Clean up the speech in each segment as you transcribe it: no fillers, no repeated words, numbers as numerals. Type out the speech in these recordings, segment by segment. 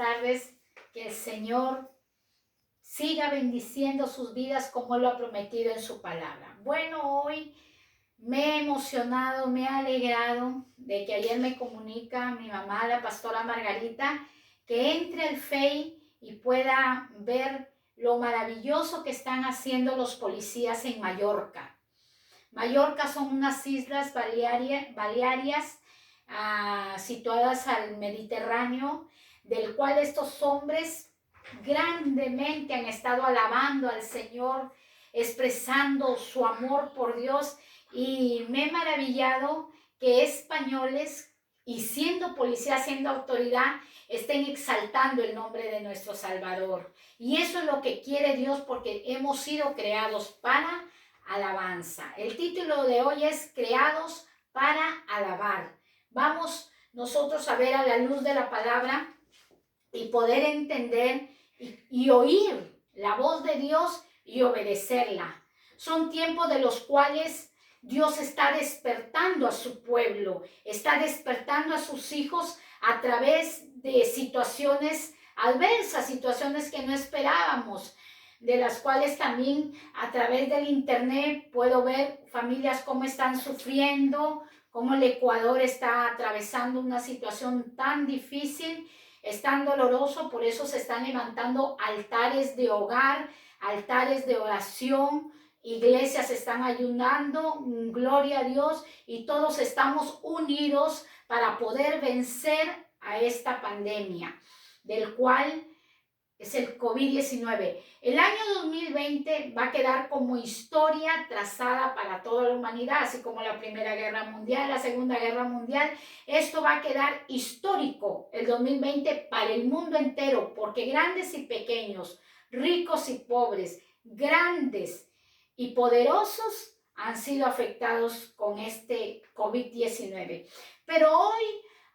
tardes. Que el Señor siga bendiciendo sus vidas como lo ha prometido en su palabra. Bueno, hoy me he emocionado, me he alegrado de que ayer me comunica mi mamá, la pastora Margarita, que entre al Face y pueda ver lo maravilloso que están haciendo los policías en Mallorca. Mallorca son unas islas balearias situadas al Mediterráneo, del cual estos hombres grandemente han estado alabando al Señor, expresando su amor por Dios, y me he maravillado que españoles, y siendo policía, siendo autoridad, estén exaltando el nombre de nuestro Salvador. Y eso es lo que quiere Dios, porque hemos sido creados para alabanza. El título de hoy es Creados para alabar. Vamos nosotros a ver a la luz de la palabra y poder entender y oír la voz de Dios y obedecerla. Son tiempos de los cuales Dios está despertando a su pueblo, está despertando a sus hijos a través de situaciones adversas, situaciones que no esperábamos, de las cuales también a través del internet puedo ver familias cómo están sufriendo, cómo el Ecuador está atravesando una situación tan difícil, es tan doloroso. Por eso se están levantando altares de hogar, altares de oración, iglesias están ayunando, gloria a Dios, y todos estamos unidos para poder vencer a esta pandemia, del cual es el COVID-19. El año 2020 va a quedar como historia trazada para toda la humanidad, así como la Primera Guerra Mundial, la Segunda Guerra Mundial. Esto va a quedar histórico, el 2020, para el mundo entero, porque grandes y pequeños, ricos y pobres, grandes y poderosos han sido afectados con este COVID-19. Pero hoy,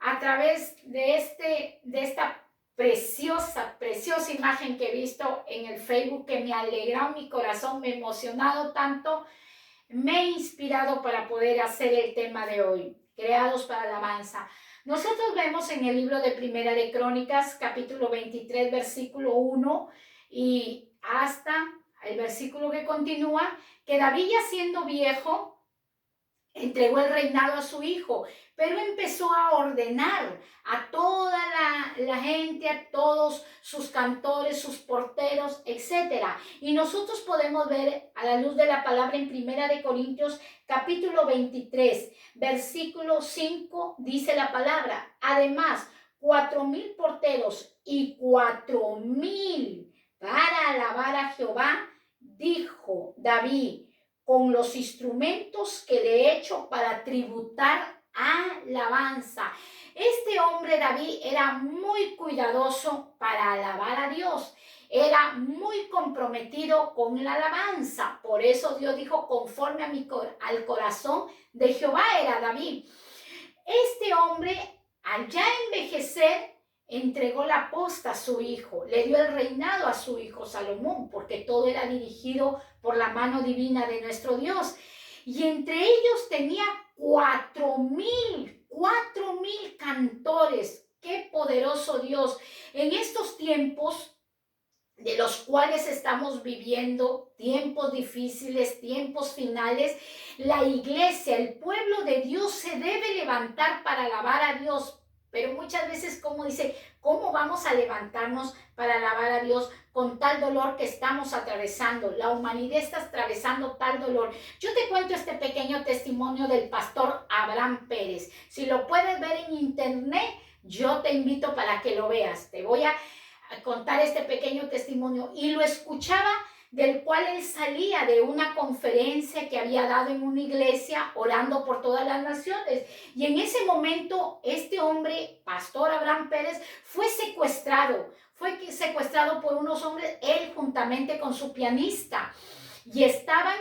a través de esta preciosa imagen que he visto en el Facebook, que me ha alegrado mi corazón, me ha emocionado tanto, me he inspirado para poder hacer el tema de hoy, creados para alabanza. Nosotros vemos en el libro de Primera de Crónicas, capítulo 23, versículo 1 y hasta el versículo que continúa, que David, ya siendo viejo, entregó el reinado a su hijo, pero empezó a ordenar a toda la gente, a todos sus cantores, sus porteros, etc. Y nosotros podemos ver a la luz de la palabra en Primera de Corintios, capítulo 23, versículo 5, dice la palabra: además, 4,000 porteros y 4,000 para alabar a Jehová, dijo David, con los instrumentos que le he hecho para tributar alabanza. Este hombre David era muy cuidadoso para alabar a Dios, era muy comprometido con la alabanza. Por eso Dios dijo: conforme al corazón de Jehová era David. Este hombre, al ya envejecer, entregó la posta a su hijo, le dio el reinado a su hijo Salomón, porque todo era dirigido por la mano divina de nuestro Dios. Y entre ellos tenía 4,000 cantores. ¡Qué poderoso Dios! En estos tiempos de los cuales estamos viviendo, tiempos difíciles, tiempos finales, la iglesia, el pueblo de Dios se debe levantar para alabar a Dios. Pero muchas veces, como dice, ¿cómo vamos a levantarnos para alabar a Dios con tal dolor que estamos atravesando? La humanidad está atravesando tal dolor. Yo te cuento este pequeño testimonio del pastor Abraham Pérez. Si lo puedes ver en internet, yo te invito para que lo veas. Te voy a contar este pequeño testimonio. Y lo escuchaba, del cual él salía de una conferencia que había dado en una iglesia orando por todas las naciones. Y en ese momento este hombre, pastor Abraham Pérez, fue secuestrado por unos hombres, él juntamente con su pianista, y estaban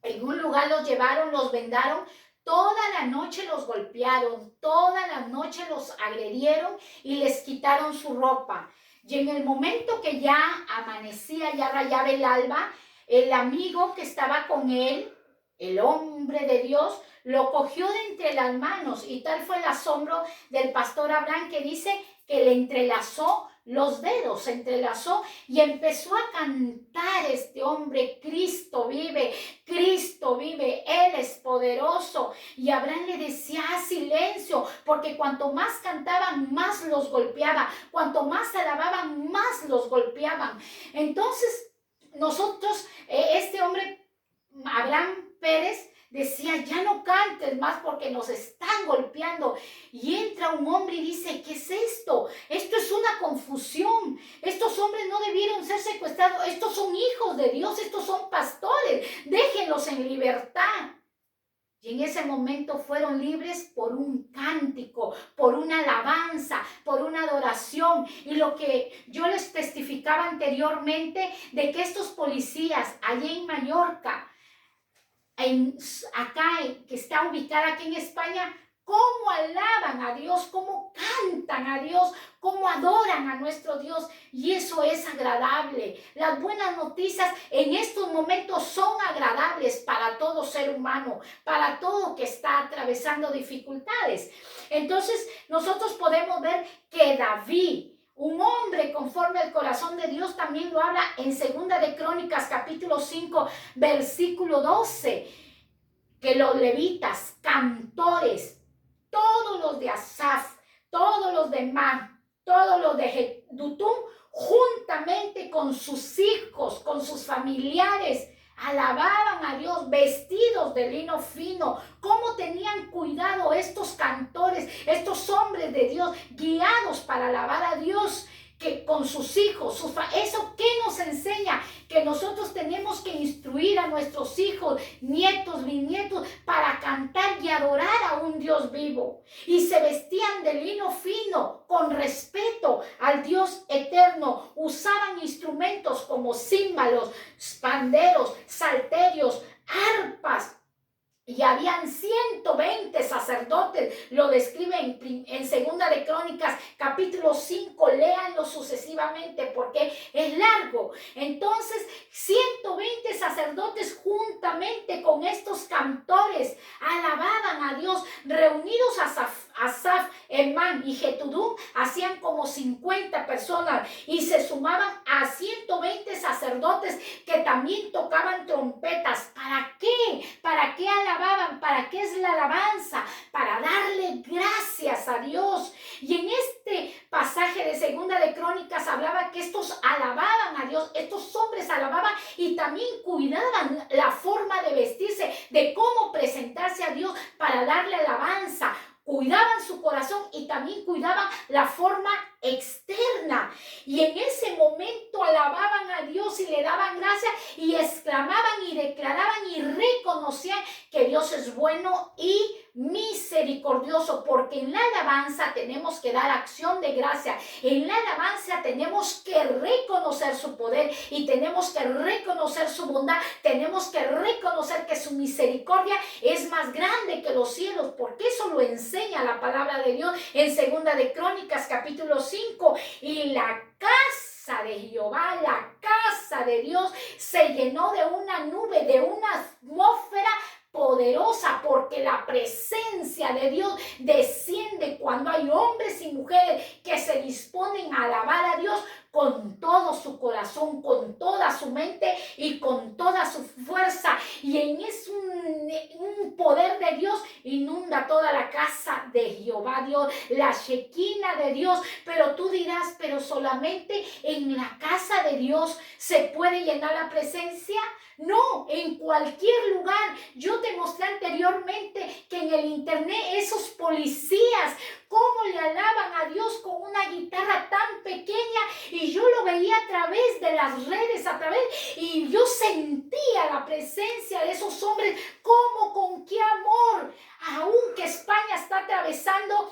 en un lugar, los llevaron, los vendaron. Toda la noche los golpearon, toda la noche los agredieron y les quitaron su ropa. Y en el momento que ya amanecía, ya rayaba el alba, el amigo que estaba con él, el hombre de Dios, lo cogió de entre las manos, y tal fue el asombro del pastor Abraham, que dice que le entrelazó los dedos, se entrelazó y empezó a cantar este hombre: Cristo vive, Él es poderoso. Y Abraham le decía: silencio, porque cuanto más cantaban, más los golpeaba, cuanto más alababan, más los golpeaban. Entonces nosotros, este hombre, Abraham Pérez, decía: ya no cantes más porque nos están golpeando. Y entra un hombre y dice: ¿qué es esto? Esto es una confusión. Estos hombres no debieron ser secuestrados. Estos son hijos de Dios, estos son pastores. Déjenlos en libertad. Y en ese momento fueron libres por un cántico, por una alabanza, por una adoración. Y lo que yo les testificaba anteriormente, de que estos policías allá en Mallorca, que está ubicada aquí en España, cómo alaban a Dios, cómo cantan a Dios, cómo adoran a nuestro Dios. Y eso es agradable. Las buenas noticias en estos momentos son agradables para todo ser humano, para todo que está atravesando dificultades. Entonces nosotros podemos ver que David, un hombre conforme al corazón de Dios, también lo habla en 2 de Crónicas capítulo 5 versículo 12, que los levitas, cantores, todos los de Asaf, todos los de Man, todos los de Jedutum, juntamente con sus hijos, con sus familiares, alababan a Dios vestidos de lino fino. Cómo tenían cuidado estos cantores, estos hombres de Dios, guiados para alabar a Dios, que con sus hijos, ¿eso qué nos enseña? Que nosotros tenemos que instruir a nuestros hijos, nietos, bisnietos, para cantar y adorar a un Dios vivo. Y se vestían de lino fino, con respeto al Dios eterno. Usaban instrumentos como címbalos, panderos, salterios, arpas. Y habían 120 sacerdotes, lo describe en 2 de Crónicas, capítulo 5, léanlo sucesivamente porque es largo. Entonces, 120 sacerdotes juntamente con estos cantores alababan a Dios, reunidos Asaf, Emán y Jedutum, hacían como 50 personas y se sumaban a 120 sacerdotes que también tocaban trompetas. ¿Para qué? ¿Para qué alababan? ¿Para qué es la alabanza? Para darle gracias a Dios. Y en este pasaje de 2 de Crónicas hablaba que estos alababan a Dios, estos hombres alababan y también cuidaban la forma de vestirse, de cómo presentarse a Dios para darle alabanza. Cuidaban su corazón y también cuidaban la forma externa. Y en ese momento alababan a Dios y le daban gracias y exclamaban y declaraban y reconocían que Dios es bueno y misericordioso, porque en la alabanza tenemos que dar acción de gracia. En la alabanza tenemos que reconocer su poder y tenemos que reconocer su bondad. Tenemos que reconocer que su misericordia es más grande que los cielos, porque eso lo enseña la palabra de Dios en 2 de Crónicas capítulo 5. Y la casa de Jehová, la casa de Dios, se llenó de una nube, de una atmósfera poderosa, porque la presencia de Dios desciende cuando hay hombres y mujeres que se disponen a alabar a Dios con todo su corazón, con toda su mente y con toda su fuerza. Y en eso un poder de Dios inunda toda la casa de Jehová Dios, la Shekinah de Dios. Pero tú dirás, pero solamente en la casa de Dios se puede llenar la presencia. No, en cualquier lugar. Yo te mostré anteriormente que en el internet esos policías, cómo le alaban a Dios con una guitarra tan pequeña, y yo lo veía a través de las redes, y yo sentía la presencia de esos hombres, cómo, con qué amor, aunque España está atravesando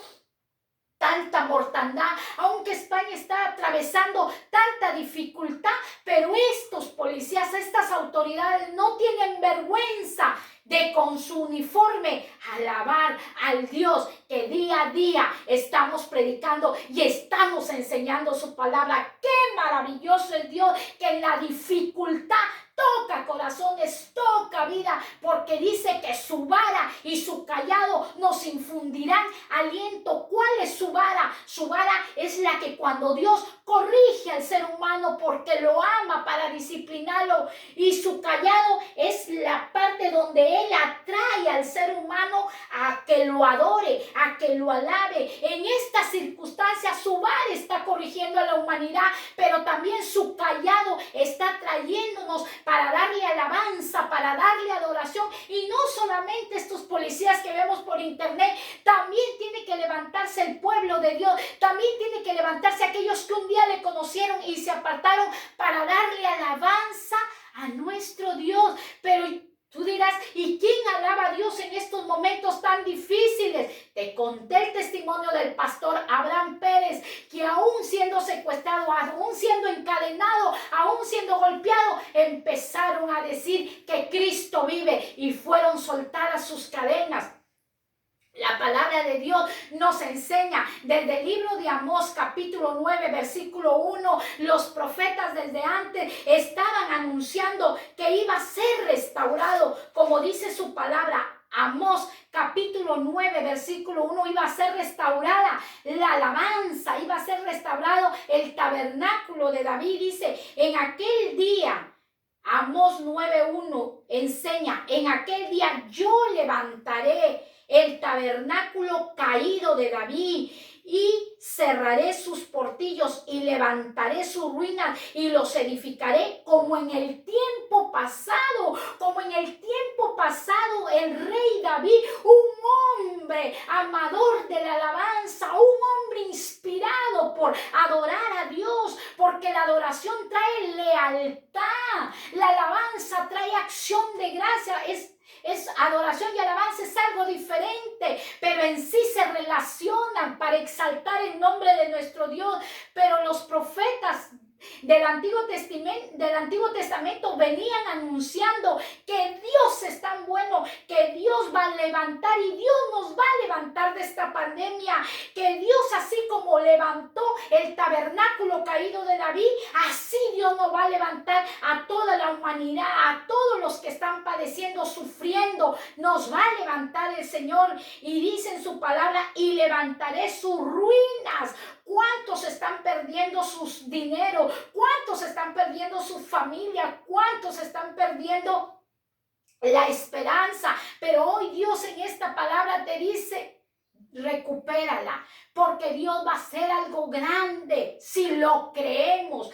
tanta mortandad, aunque España está atravesando tanta dificultad, pero estos policías, estas autoridades no tienen vergüenza de con su uniforme alabar al Dios que día a día estamos predicando y estamos enseñando su palabra. ¡Qué maravilloso es Dios que en la dificultad toca corazones, toca vida, porque dice que su vara y su callado nos infundirán aliento? ¿Cuál es su vara? Su vara es la que cuando Dios corrige al ser humano porque lo ama para disciplinarlo, y su callado es la parte donde Él atrae al ser humano a que lo adore, a que lo alabe. En esta circunstancia su vara está corrigiendo a la humanidad, pero también su callado está trayéndonos para darle alabanza, para darle adoración. Y no solamente estos policías que vemos por internet, también tiene que levantarse el pueblo de Dios, también tiene que levantarse aquellos que un día le conocieron y se apartaron para darle alabanza a nuestro Dios. Pero tú dirás, ¿y quién alaba a Dios en estos momentos tan difíciles? Te conté el testimonio del pastor Abraham Pérez, que aún siendo secuestrado, aún siendo encadenado, aún siendo golpeado, empezaron a decir que Cristo vive y fueron soltadas sus cadenas. La palabra de Dios nos enseña desde el libro de Amós, capítulo 9, versículo 1, los profetas desde antes estaban anunciando que iba a ser restaurado, como dice su palabra. Amós, capítulo 9, versículo 1, iba a ser restaurada la alabanza, iba a ser restaurado el tabernáculo de David. Dice, en aquel día, Amós 9:1 enseña, en aquel día yo levantaré el tabernáculo caído de David y cerraré sus portillos y levantaré sus ruinas y los edificaré como en el tiempo pasado, como en el tiempo pasado el rey David, un hombre amador de la alabanza, un hombre inspirado por adorar a Dios, porque la adoración trae lealtad, la alabanza trae acción de gracia, es adoración y alabanza, es algo diferente, pero en sí se relacionan para exaltar el nombre de nuestro Dios. Pero los profetas del Antiguo Testamento venían anunciando que Dios es tan bueno, que Dios va a levantar y Dios nos va a levantar de esta pandemia, que Dios, así como levantó el tabernáculo caído de David, así Dios nos va a levantar a toda la humanidad, a todos los que están padeciendo, sufriendo, nos va a levantar el Señor. Y dice en su palabra, y levantaré sus ruinas. ¿Cuántos están perdiendo sus dinero? ¿Cuántos están perdiendo su familia? ¿Cuántos están perdiendo la esperanza? Pero hoy Dios en esta palabra te dice, recupérala, porque Dios va a hacer algo grande. Si lo creemos,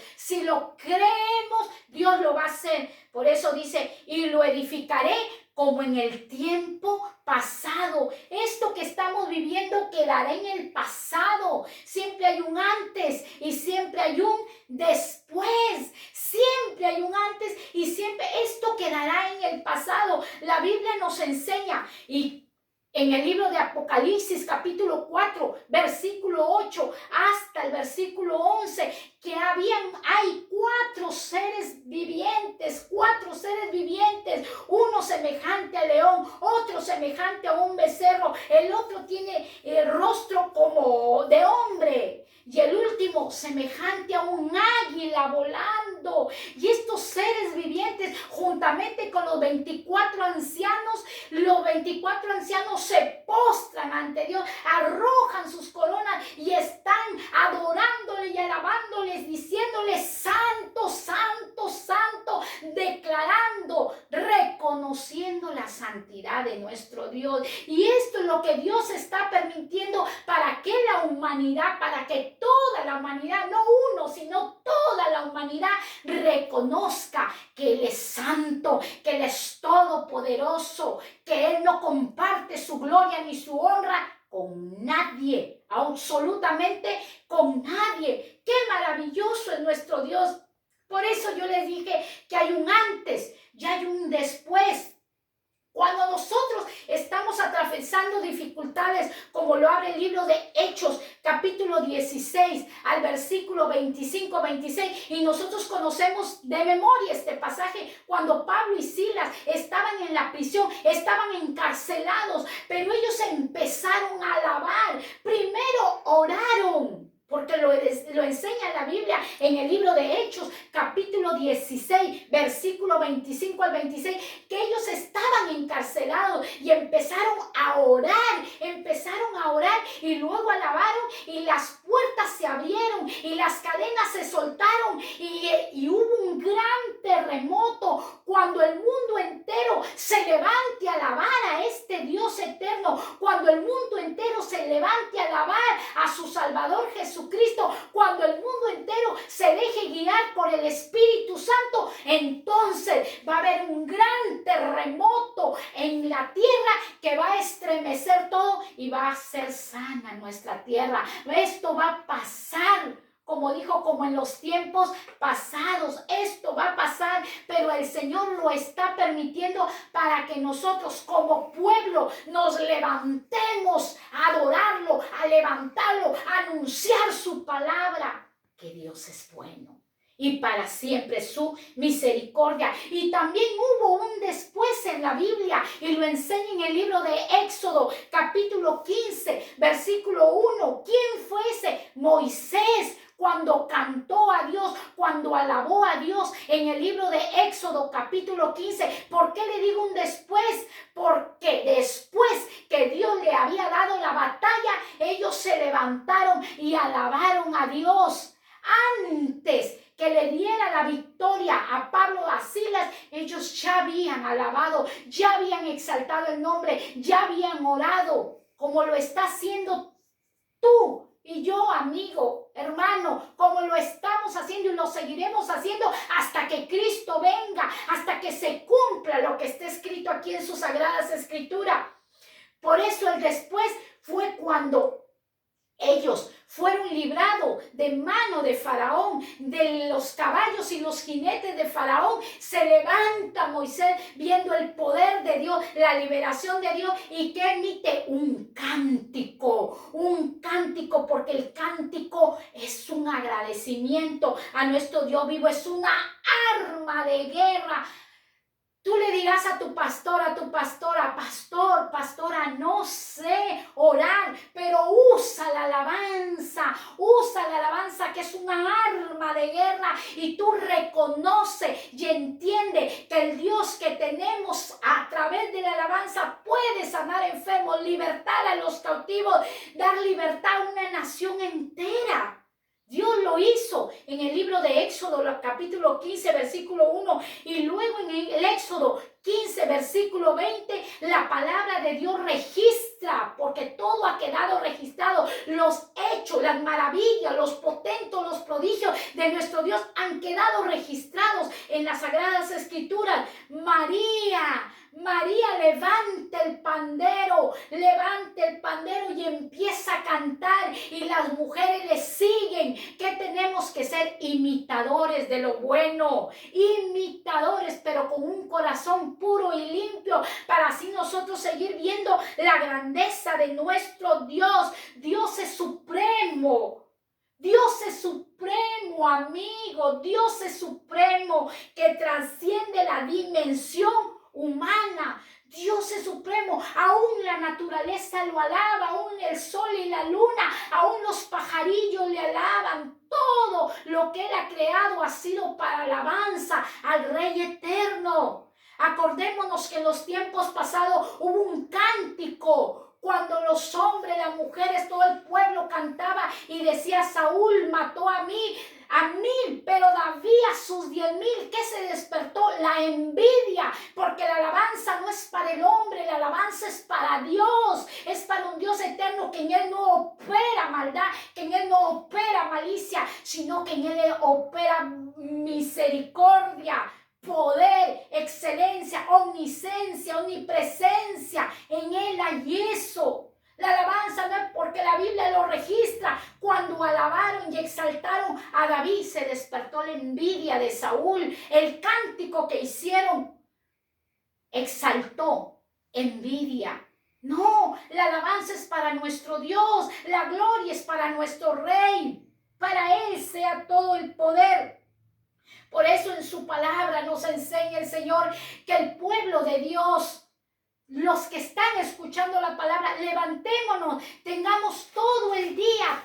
Dios lo va a hacer. Por eso dice, y lo edificaré como en el tiempo pasado. Esto que estamos viviendo quedará en el pasado. Siempre hay un antes y siempre hay un después. Siempre hay un antes y siempre esto quedará en el pasado. La Biblia nos enseña, y en el libro de Apocalipsis, capítulo 4, versículo 8 hasta el versículo 11, que hay cuatro seres vivientes, uno semejante al león, otro semejante a un becerro, el otro tiene el rostro como de hombre, y el último semejante a un águila volando. Y estos seres vivientes, juntamente con los 24 ancianos se postran ante Dios, arrojan sus coronas y están adorándole y alabándoles, diciéndoles santo, santo, santo, declarando, reconociendo la santidad de nuestro Dios. Y esto es lo que Dios está permitiendo para que la humanidad, para que toda la humanidad, no uno, sino toda la humanidad reconozca que Él es santo, que Él es todopoderoso, que Él no comparte su gloria ni su honra con nadie, absolutamente con nadie. ¡Qué maravilloso es nuestro Dios! Por eso yo les dije que hay un antes y hay un después. Cuando nosotros estamos atravesando dificultades, como lo abre el libro de Hechos, capítulo capítulo 16 al versículo 25-26. Y nosotros conocemos de memoria este pasaje cuando Pablo y Silas estaban en la prisión, estaban encarcelados, pero ellos empezaron a alabar. Primero oraron, porque lo enseña la Biblia en el libro de Hechos, capítulo 16, versículo 25 al 26, que ellos estaban encarcelados y empezaron a orar y luego alabaron y las puertas se abrieron y las cadenas se soltaron y hubo un gran terremoto cuando el mundo entero se levante a alabar a este Dios eterno, cuando el mundo entero se levante a alabar a su Salvador Jesucristo, cuando el mundo entero se deje guiar por el Espíritu Santo, entonces va a haber un gran terremoto en la tierra que va a estremecer todo y va a ser sana nuestra tierra. Esto va a pasar, como dijo, como en los tiempos pasados. Esto va a pasar, pero el Señor lo está permitiendo para que nosotros como pueblo nos levantemos a adorarlo, a levantarlo, a anunciar su palabra, que Dios es bueno y para siempre su misericordia. Y también hubo un después en la Biblia y lo enseña en el libro de Éxodo, capítulo 15, versículo 1. ¿Quién fue ese? Moisés, cuando cantó a Dios, cuando alabó a Dios en el libro de Éxodo, capítulo 15. ¿Por qué le digo un después? Porque después que Dios le había dado la batalla, ellos se levantaron y alabaron a Dios. Antes que le diera la victoria a Pablo, a Silas, ellos ya habían alabado, ya habían exaltado el nombre, ya habían orado, como lo está haciendo tú y yo, amigo, hermano, como lo estamos haciendo y lo seguiremos haciendo hasta que Cristo venga, hasta que se cumpla lo que está escrito aquí en sus sagradas escrituras. Por eso el después fue cuando ellos fueron librados de mano de Faraón, de los caballos y los jinetes de Faraón. Se levanta Moisés viendo el poder de Dios, la liberación de Dios, y que emite un cántico, porque el cántico es un agradecimiento a nuestro Dios vivo, es una arma de guerra. Tú le dirás a tu pastora, pastora, no sé orar, pero usa la alabanza que es una arma de guerra, y tú reconoce y entiende que el Dios que tenemos a través de la alabanza puede sanar enfermos, libertar a los cautivos, dar libertad a una nación entera. Dios lo hizo en el libro de Éxodo, capítulo 15, versículo 1, y luego en el Éxodo 15, versículo 20, la palabra de Dios registra, porque todo ha quedado registrado. Los hechos, las maravillas, los potentos, los prodigios de nuestro Dios han quedado registrados en las Sagradas Escrituras. María levanta el pandero y empieza a cantar, y las mujeres le siguen. ¿Qué tenemos que ser? Imitadores de lo bueno, imitadores, pero con un corazón puro y limpio, para así nosotros seguir viendo la grandeza de nuestro Dios. Dios es supremo. Dios es supremo, amigo. Dios es supremo, que trasciende la dimensión humana. Dios es supremo. Aún la naturaleza lo alaba, aún el sol y la luna, aún los pajarillos le alaban. Todo lo que Él ha creado ha sido para alabanza al Rey eterno. Acordémonos que en los tiempos pasados hubo un cántico, cuando los hombres, las mujeres, todo el pueblo cantaba y decía: Saúl mató a 1000, pero David a sus 10,000. ¿Qué se despertó? La envidia, porque la alabanza no es para el hombre, la alabanza es para Dios, es para un Dios eterno, que en Él no opera maldad, que en Él no opera malicia, sino que en Él opera misericordia, poder, excelencia, omnisciencia, omnipresencia. En Él hay eso. La alabanza no es porque la Biblia lo registra. Cuando alabaron y exaltaron a David, se despertó la envidia de Saúl. El cántico que hicieron exaltó envidia. No, la alabanza es para nuestro Dios, la gloria es para nuestro Rey. Para Él sea todo el poder. Por eso en su palabra nos enseña el Señor que el pueblo de Dios, los que están escuchando la palabra, levantémonos, tengamos todo el día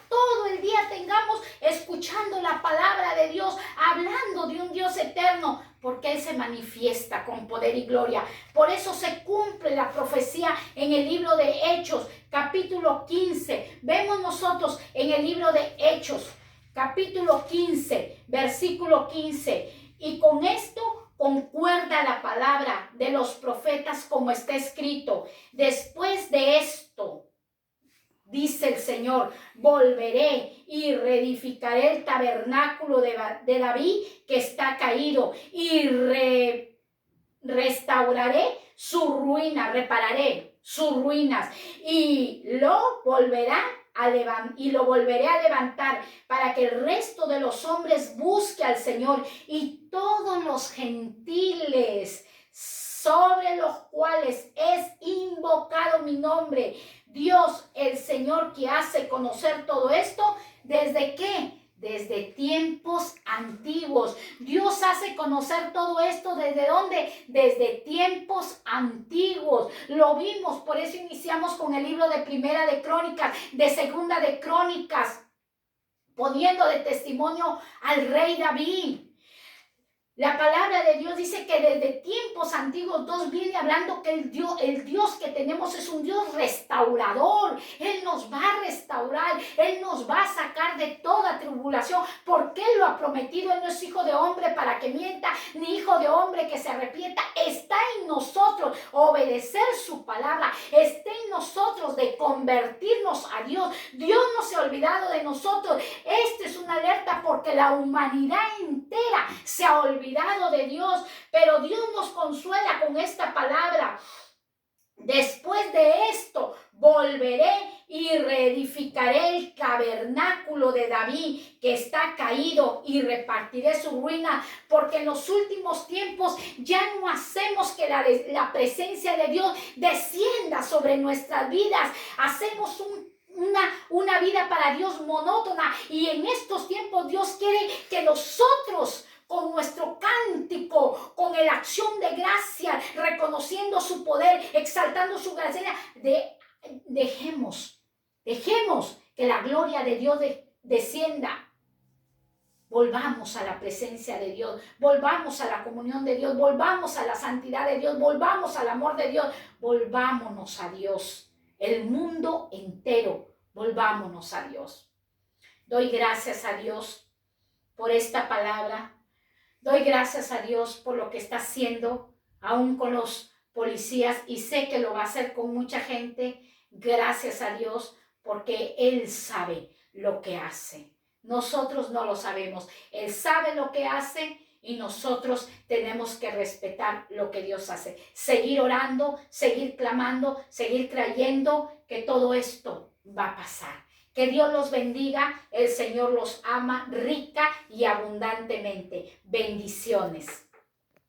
tengamos escuchando la palabra de Dios, hablando de un Dios eterno, porque Él se manifiesta con poder y gloria. Por eso se cumple la profecía en el libro de Hechos, capítulo 15. Vemos nosotros en el libro de Hechos, capítulo 15, versículo 15. Y con esto concuerda la palabra de los profetas como está escrito. Después de esto, dice el Señor, volveré y reedificaré el tabernáculo de David que está caído y restauraré su ruina, repararé sus ruinas y lo volveré a levantar para que el resto de los hombres busque al Señor y todos los gentiles sobre los cuales es invocado mi nombre. Dios, el Señor que hace conocer todo esto, ¿desde qué? Desde tiempos antiguos. Dios hace conocer todo esto, ¿desde dónde? Desde tiempos antiguos. Lo vimos, por eso iniciamos con el libro de Primera de Crónicas, de Segunda de Crónicas, poniendo de testimonio al rey David. La palabra de Dios dice que desde tiempos antiguos Dios viene hablando que el Dios que tenemos es un Dios restaurador. Él nos va a restaurar, Él nos va a sacar de toda tribulación, porque Él lo ha prometido. Él no es hijo de hombre para que mienta, ni hijo de hombre que se arrepienta. Está en nosotros obedecer su palabra, está en nosotros de convertirnos a Dios. Dios no se ha olvidado de nosotros. Esta es una alerta porque la humanidad entera se ha olvidado de Dios, pero Dios nos consuela con esta palabra. Después de esto, volveré y reedificaré el tabernáculo de David que está caído y repartiré su ruina, porque en los últimos tiempos ya no hacemos que la presencia de Dios descienda sobre nuestras vidas. Hacemos una vida para Dios monótona, y en estos tiempos Dios quiere que nosotros, con nuestro cántico, con la acción de gracia, reconociendo su poder, exaltando su gracia, dejemos que la gloria de Dios descienda. Volvamos a la presencia de Dios, volvamos a la comunión de Dios, volvamos a la santidad de Dios, volvamos al amor de Dios, volvámonos a Dios. El mundo entero, volvámonos a Dios. Doy gracias a Dios por esta palabra. Doy gracias a Dios por lo que está haciendo, aún con los policías, y sé que lo va a hacer con mucha gente. Gracias a Dios porque Él sabe lo que hace. Nosotros no lo sabemos. Él sabe lo que hace y nosotros tenemos que respetar lo que Dios hace. Seguir orando, seguir clamando, seguir creyendo que todo esto va a pasar. Que Dios los bendiga, el Señor los ama rica y abundantemente. Bendiciones.